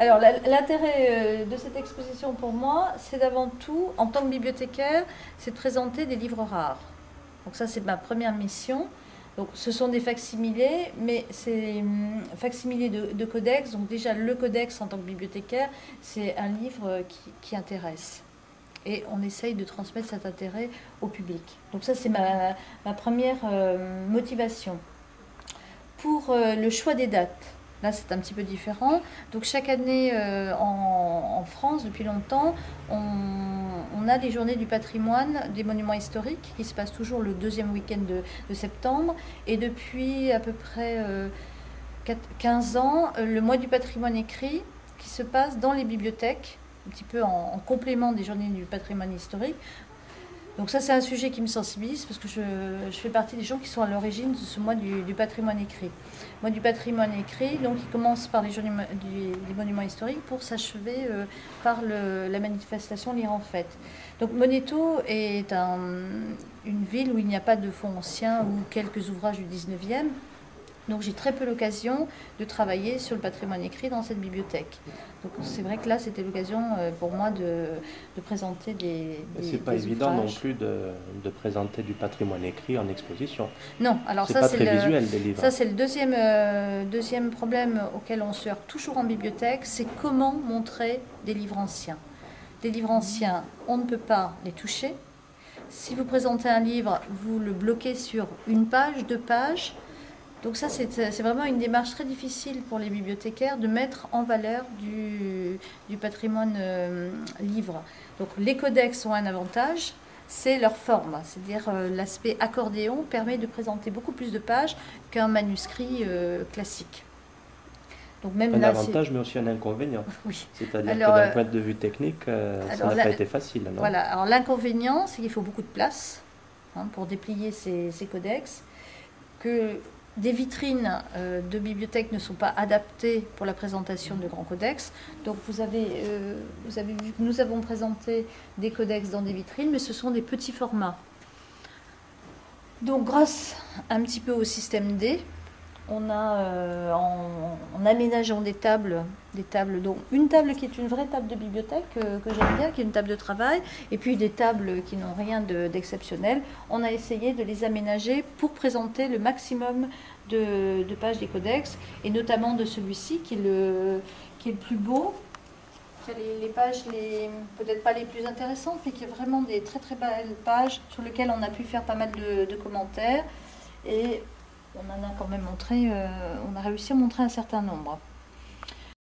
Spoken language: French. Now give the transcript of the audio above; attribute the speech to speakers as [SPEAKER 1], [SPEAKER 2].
[SPEAKER 1] Alors, l'intérêt de cette exposition pour moi, c'est d'avant tout, en tant que bibliothécaire, c'est de présenter des livres rares. Donc ça, c'est ma première mission. Donc ce sont des facsimilés, mais c'est facsimilés de codex. Donc déjà, le codex en tant que bibliothécaire, c'est un livre qui intéresse. Et on essaye de transmettre cet intérêt au public. Donc ça, c'est ma première motivation. Pour le choix des dates, là c'est un petit peu différent. Donc chaque année en France, depuis longtemps, on a les journées du patrimoine des monuments historiques qui se passent toujours le deuxième week-end de septembre. Et depuis à peu près 15 ans, le mois du patrimoine écrit qui se passe dans les bibliothèques, un petit peu en complément des journées du patrimoine historique. Donc ça, c'est un sujet qui me sensibilise parce que je fais partie des gens qui sont à l'origine de ce mois du patrimoine écrit. Le mois du patrimoine écrit, donc il commence par les journées des monuments historiques pour s'achever par la manifestation Lire en fête. Donc Moneto est une ville où il n'y a pas de fonds anciens ou quelques ouvrages du 19e. Donc j'ai très peu l'occasion de travailler sur le patrimoine écrit dans cette bibliothèque. Donc c'est vrai que là c'était l'occasion pour moi de présenter des
[SPEAKER 2] C'est pas évident non plus de présenter du patrimoine écrit en exposition.
[SPEAKER 1] Non, alors
[SPEAKER 2] C'est
[SPEAKER 1] ça
[SPEAKER 2] pas
[SPEAKER 1] c'est
[SPEAKER 2] très visuel des livres.
[SPEAKER 1] ça c'est le deuxième problème auquel on se heurte toujours en bibliothèque, c'est comment montrer des livres anciens. Des livres anciens, on ne peut pas les toucher. Si vous présentez un livre, vous le bloquez sur une page, 2 pages. Donc ça, c'est vraiment une démarche très difficile pour les bibliothécaires de mettre en valeur du patrimoine livre. Donc les codex ont un avantage, c'est leur forme, c'est-à-dire l'aspect accordéon permet de présenter beaucoup plus de pages qu'un manuscrit classique.
[SPEAKER 2] Donc même un avantage, mais aussi un inconvénient.
[SPEAKER 1] Oui.
[SPEAKER 2] C'est-à-dire que d'un point de vue technique, ça n'a pas été facile. Non,
[SPEAKER 1] voilà. Alors l'inconvénient, c'est qu'il faut beaucoup de place pour déplier ces codex, que des vitrines de bibliothèques ne sont pas adaptées pour la présentation de grands codex. Donc vous avez vu que nous avons présenté des codex dans des vitrines, mais ce sont des petits formats. Donc grâce un petit peu au système D, on a en aménageant des tables, donc une table qui est une vraie table de bibliothèque que j'aime bien, qui est une table de travail, et puis des tables qui n'ont rien d'exceptionnel. On a essayé de les aménager pour présenter le maximum de pages des codex, et notamment de celui-ci qui est le plus beau, qui a les pages peut-être pas les plus intéressantes, mais qui est vraiment des très très belles pages sur lesquelles on a pu faire pas mal de commentaires. Et on en a quand même montré, on a réussi à montrer un certain nombre.